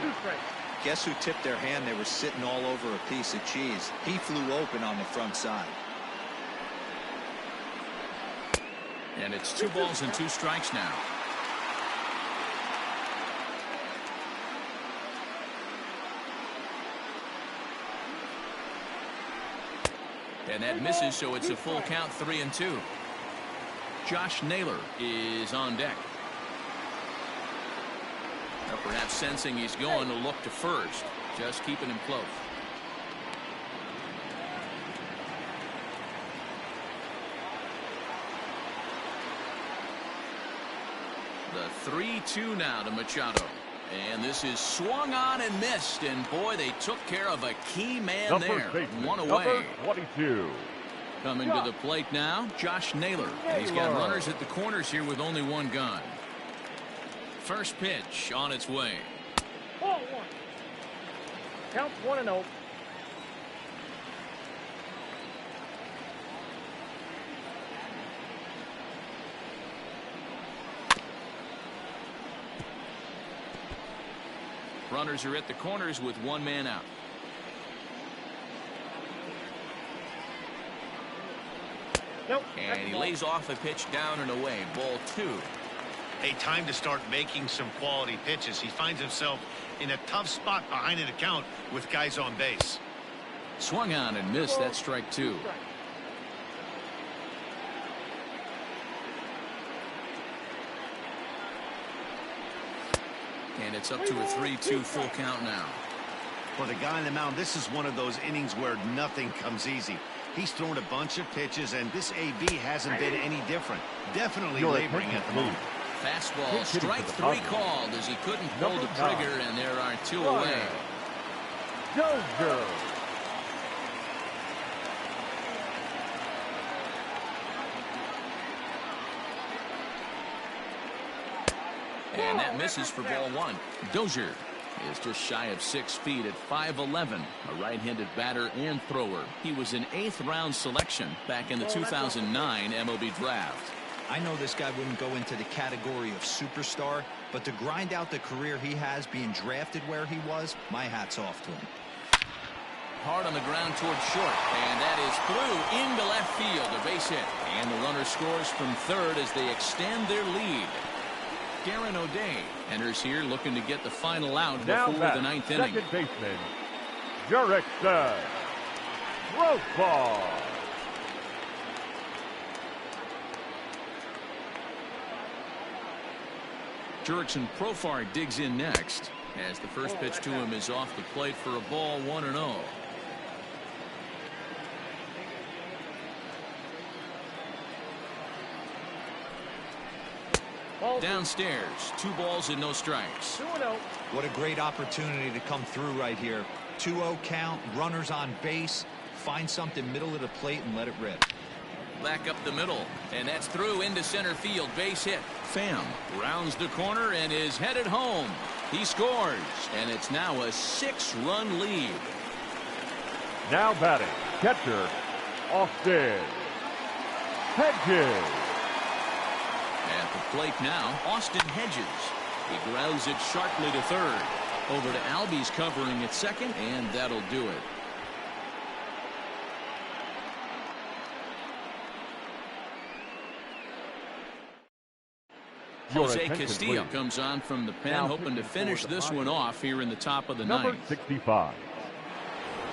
Guess who tipped their hand? They were sitting all over a piece of cheese. He flew open on the front side. And it's 2 balls and 2 strikes now. And that misses, so it's a full count, 3-2. Josh Naylor is on deck. Now perhaps sensing he's going to look to first, just keeping him close. The 3-2 now to Machado. And this is swung on and missed. And boy, they took care of a key man there. One away. Number 22. Coming to the plate now, Josh Naylor. And he's got runners at the corners here with only 1 gun. First pitch on its way. Ball 1. Counts 1-0. Runners are at the corners with 1 man out. Nope. And he lays off a pitch down and away. Ball 2. A time to start making some quality pitches. He finds himself in a tough spot behind an account with guys on base. Swung on and missed. That's strike 2. And it's up to a 3-2 full count now. For the guy on the mound, this is one of those innings where nothing comes easy. He's thrown a bunch of pitches, and this AB hasn't been any different. Definitely laboring at the moment. Fastball, strike 3 called as he couldn't pull the trigger, and there are 2 away. Dozier. And that misses for ball 1. Dozier is just shy of 6 feet at 5'11", a right-handed batter and thrower. He was an 8th round selection back in the 2009 MLB draft. I know this guy wouldn't go into the category of superstar, but to grind out the career he has being drafted where he was, my hat's off to him. Hard on the ground towards short, and that is through into left field, a base hit. And the runner scores from third as they extend their lead. Darren O'Day enters here looking to get the final out before the 9th inning. Second baseman, Jurickson. Gross ball. Jurickson Profar digs in next as the first pitch to him is off the plate for a ball, 1-0. Downstairs, 2 balls and no strikes. 2-0. What a great opportunity to come through right here. 2-0 count, runners on base. Find something middle of the plate and let it rip. Back up the middle, and that's through into center field. Base hit. Pham rounds the corner and is headed home. He scores, and it's now a 6-run lead. Now batting, catcher, Austin Hedges. At the plate now, Austin Hedges. He grounds it sharply to third. Over to Albies covering at second, and that'll do it. Jose Castillo comes on from the pen, hoping to finish this one off here in the top of the Number 9th. 65,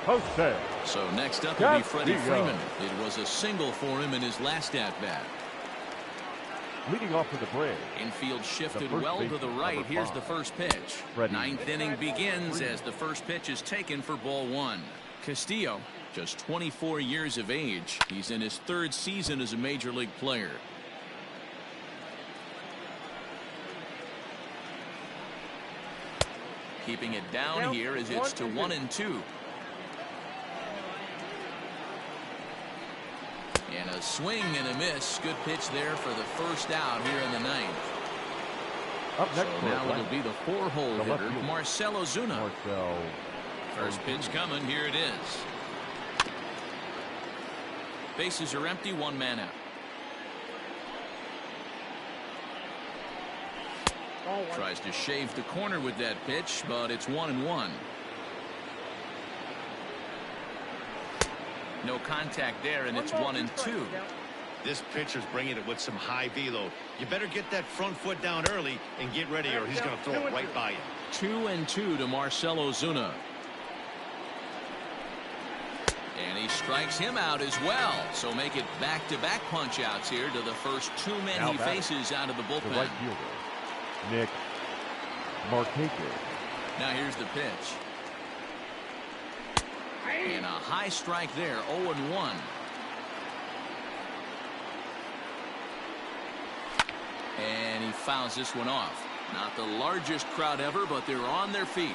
Jose. So next up will be Freddie Freeman. It was a single for him in his last at-bat. Leading off for the Braves. Infield shifted first well to baseman, the right. number Here's 5. the first pitch. Freddie. Ninth inning begins as the first pitch is taken for ball 1. Castillo, just 24 years of age. He's in his 3rd season as a major league player. Keeping it down here as it's to 1-2. And a swing and a miss. Good pitch there for the first out here in the 9th. Up next So for now Atlanta, it'll be the 4-hole the left hitter, fielder, Marcell Ozuna. Marcell. First pitch coming. Here it is. Bases are empty. 1 man out. Tries to shave the corner with that pitch, but it's 1-1. No contact there, and it's 1-2. This pitcher's bringing it with some high velo. You better get that front foot down early and get ready, or he's going to throw it right by you. 2-2 to Marcell Ozuna. And he strikes him out as well. So make it back-to-back punch-outs here to the first 2 men Now he batting, faces out of the The bullpen. right fielder, Nick Markakis. Now here's the pitch. And a high strike there, 0-1. And he fouls this one off. Not the largest crowd ever, but they're on their feet.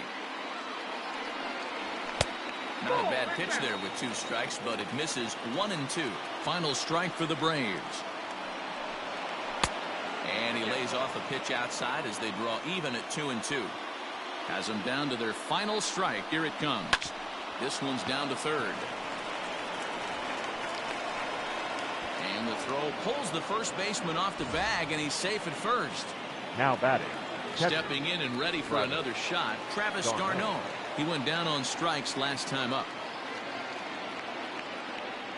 Not a bad pitch there with 2 strikes, but it misses. 1-2. Final strike for the Braves. And he lays off a pitch outside as they draw even at 2-2. Has them down to their final strike. Here it comes. This one's down to 3rd. And the throw pulls the first baseman off the bag, and he's safe at first. Now batting, Stepping in and ready for another shot, Travis d'Arnaud. He went down on strikes last time up.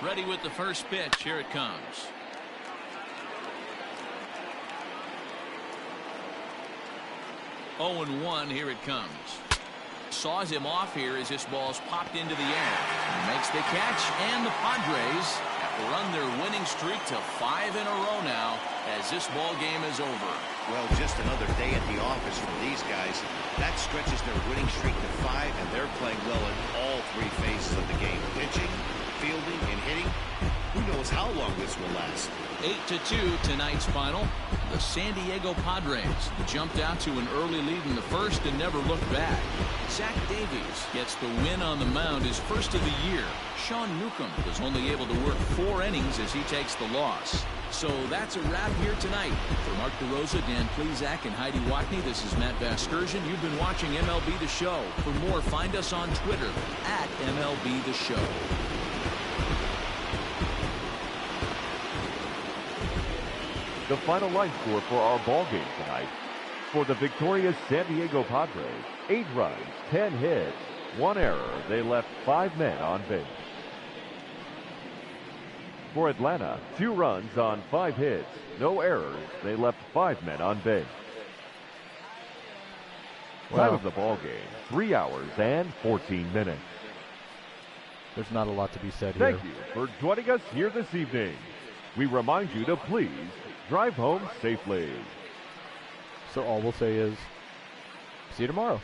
Ready with the first pitch. Here it comes. Oh, 0-1. Here it comes. Saws him off here as this ball's popped into the air. Makes the catch, and the Padres have run their winning streak to 5 in a row now as this ball game is over. Well, just another day at the office for these guys. That stretches their winning streak to 5, and they're playing well in all 3 phases of the game. Pitching, fielding, and hitting. Who knows how long this will last? 8-2 tonight's final. The San Diego Padres jumped out to an early lead in the first and never looked back. Zach Davies gets the win on the mound, his first of the year. Sean Newcomb was only able to work 4 innings as he takes the loss. So that's a wrap here tonight. For Mark DeRosa, Dan Plesac, and Heidi Watney, this is Matt Vasgersian. You've been watching MLB The Show. For more, find us on Twitter at MLB The Show. the final line score for our ball game tonight. For the victorious San Diego Padres, 8 runs, 10 hits, 1 error. They left 5 men on base. For Atlanta, 2 runs on 5 hits, no errors. They left 5 men on base. Time of the ball game, 3 hours and 14 minutes. There's not a lot to be said here. Thank you for joining us here this evening. We remind you to please drive home safely. So all we'll say is, see you tomorrow.